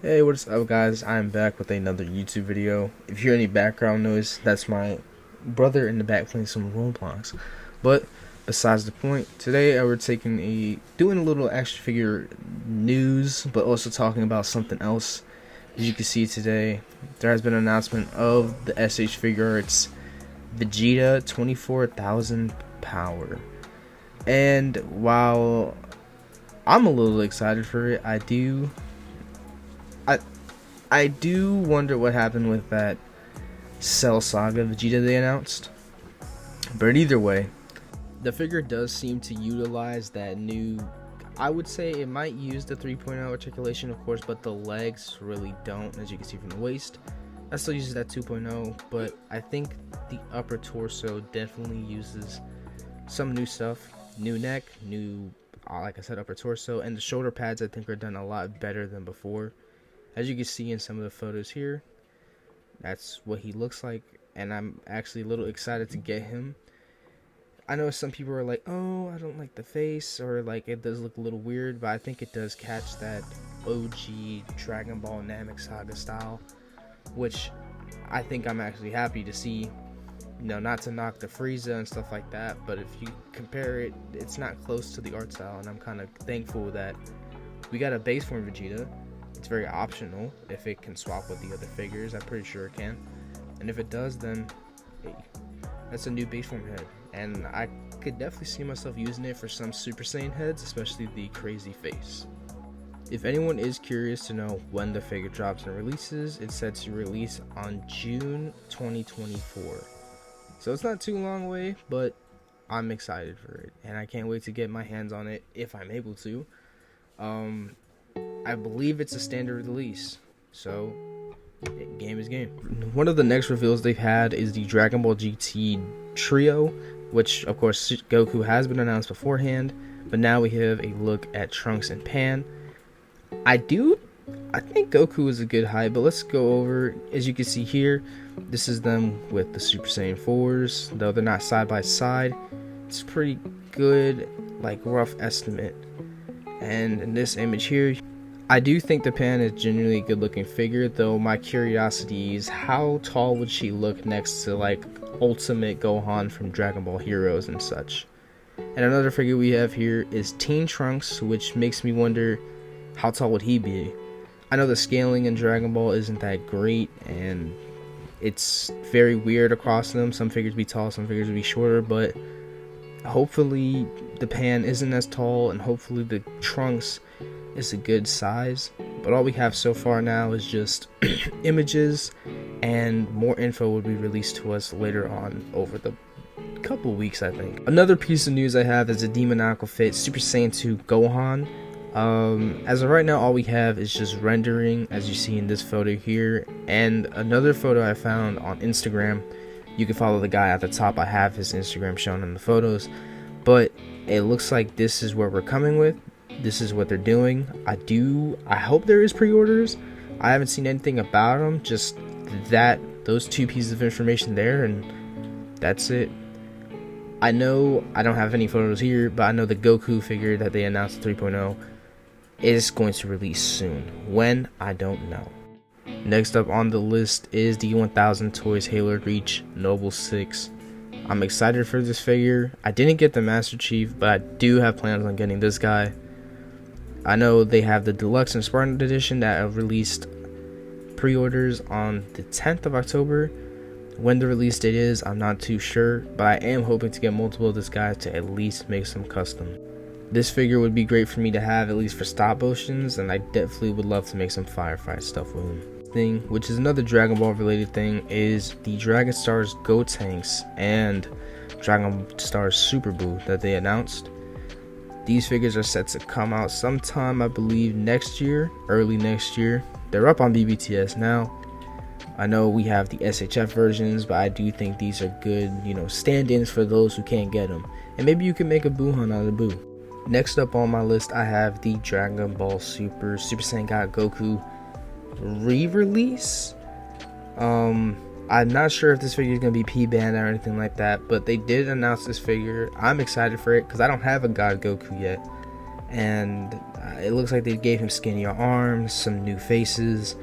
Hey, what's up guys? I'm back with another YouTube video. If you hear any background noise, that's my brother in the back playing some Roblox. But besides the point, today we're doing a little action figure news, but also talking about something else. As you can see today, there has been an announcement of the S.H.Figuarts Vegeta 24,000 power. And while I'm a little excited for it, I do wonder what happened with that Cell Saga Vegeta they announced. But either way, the figure does seem to utilize that new, I would say it might use the 3.0 articulation, of course, but the legs really don't, as you can see from the waist. That still uses that 2.0, but I think the upper torso definitely uses some new stuff. New neck, new, like I said, upper torso, and the shoulder pads I think are done a lot better than before. As you can see in some of the photos here, that's what he looks like, and I'm actually a little excited to get him. I know some people are like, oh, I don't like the face, or like it does look a little weird, but I think it does catch that OG Dragon Ball Namek Saga style, which I think I'm actually happy to see. You know, not to knock the Frieza and stuff like that, but if you compare it, it's not close to the art style, and I'm kind of thankful that we got a base form Vegeta. It's very optional if it can swap with the other figures. I'm pretty sure it can, and if it does, then hey, that's a new base form head, and I could definitely see myself using it for some Super Saiyan heads, especially the crazy face. If anyone is curious to know when the figure drops and releases, it's set to release on June 2024, so it's not too long away, but I'm excited for it, and I can't wait to get my hands on it if I'm able to. I believe it's a standard release, so game is game. One of the next reveals they've had is the Dragon Ball GT trio, which of course Goku has been announced beforehand, but now we have a look at Trunks and Pan. I think Goku is a good height, but let's go over. As you can see here, this is them with the Super Saiyan 4s, though they're not side by side. It's pretty good, like rough estimate. And in this image here, I do think the Pan is genuinely a good looking figure, though my curiosity is how tall would she look next to like Ultimate Gohan from Dragon Ball Heroes and such. And another figure we have here is Teen Trunks, which makes me wonder how tall would he be. I know the scaling in Dragon Ball isn't that great, and it's very weird across them. Some figures be tall, some figures be shorter, but hopefully the Pan isn't as tall, and hopefully the Trunks is a good size. But all we have so far now is just images, and more info will be released to us later on over the couple weeks, I think. Another piece of news I have is a Demoniacal Fit Super Saiyan 2 Gohan. As of right now, all we have is just rendering, as you see in this photo here, and another photo I found on Instagram. You can follow the guy at the top. I have his Instagram shown in the photos, but it looks like this is where we're coming with. This is what they're doing. I hope there is pre-orders. I haven't seen anything about them, just those two pieces of information there, and that's it. I know I don't have any photos here, but I know the Goku figure that they announced 3.0 is going to release soon. When, I don't know. Next up on the list is the 1000 Toys Halo Reach Noble 6. I'm excited for this figure. I didn't get the Master Chief, but I do have plans on getting this guy. I know they have the Deluxe and Spartan Edition that have released pre-orders on the 10th of October. When the release date is, I'm not too sure, but I am hoping to get multiple of this guy to at least make some custom. This figure would be great for me to have, at least for stop motions, and I definitely would love to make some firefight stuff with him. Which is another Dragon Ball related thing, is the Dragon Stars Gotenks and Dragon Stars Super Buu that they announced. These figures are set to come out sometime, I believe, next year, early next year. They're up on BBTS now. I know we have the SHF versions, but I do think these are good, stand-ins for those who can't get them. And maybe you can make a Buuhan out of Buu. Next up on my list, I have the Dragon Ball Super Saiyan God Goku re-release. I'm not sure if this figure is going to be P-banned or anything like that, but they did announce this figure. I'm excited for it because I don't have a God Goku yet, and it looks like they gave him skinnier arms, some new faces.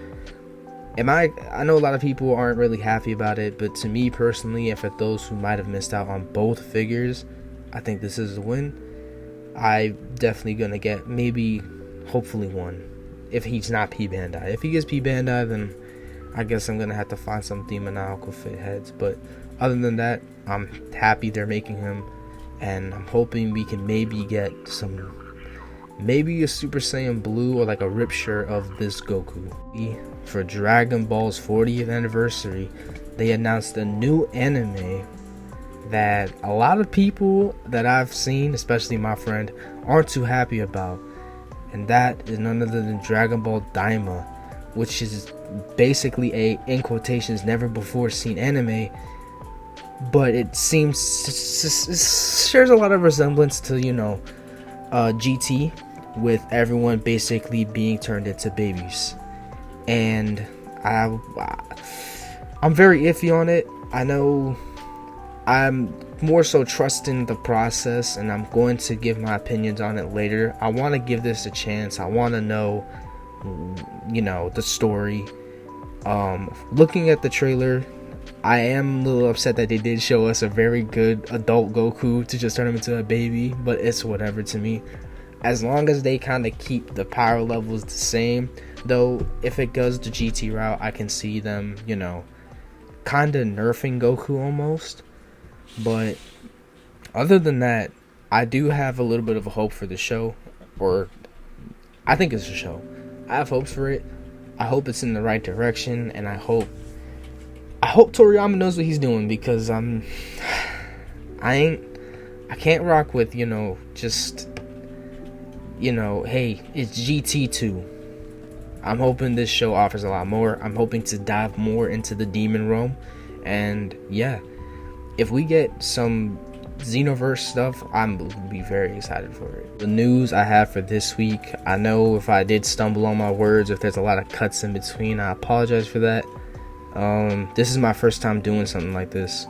I know a lot of people aren't really happy about it, but to me personally, and for those who might have missed out on both figures, I think this is a win. I'm definitely gonna get maybe, hopefully, one. If he's not P Bandai. If he gets P Bandai, then I guess I'm gonna have to find some Demonical fit heads. But other than that, I'm happy they're making him, and I'm hoping we can maybe get maybe a Super Saiyan Blue or like a rip shirt of this Goku. For Dragon Ball's 40th anniversary, they announced a new anime that a lot of people that I've seen, especially my friend, aren't too happy about, and that is none other than Dragon Ball DAIMA, which is basically a, in quotations, never before seen anime, but it seems it shares a lot of resemblance to, GT, with everyone basically being turned into babies. And I'm very iffy on it. I know I'm more so trusting the process, and I'm going to give my opinions on it later. I want to give this a chance. I want to know, the story. Looking at the trailer, I am a little upset that they did show us a very good adult Goku to just turn him into a baby, but it's whatever to me. As long as they kind of keep the power levels the same, though if it goes the GT route, I can see them, kind of nerfing Goku almost. But other than that, I do have a little bit of a hope for the show, or I think it's a show. I have hopes for it. I hope it's in the right direction, and I hope Toriyama knows what he's doing, because I can't rock with, hey, it's GT2. I'm hoping this show offers a lot more. I'm hoping to dive more into the demon realm, and yeah, if we get some Xenoverse stuff, I'm be very excited for it. The news I have for this week, I know if I did stumble on my words, if there's a lot of cuts in between, I apologize for that. This is my first time doing something like this,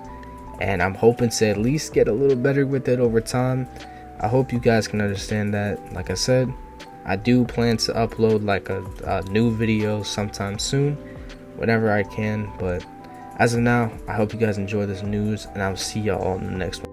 and I'm hoping to at least get a little better with it over time. I hope you guys can understand that. Like I said, I do plan to upload like a new video sometime soon, whenever I can. But as of now, I hope you guys enjoy this news, and I'll see y'all in the next one.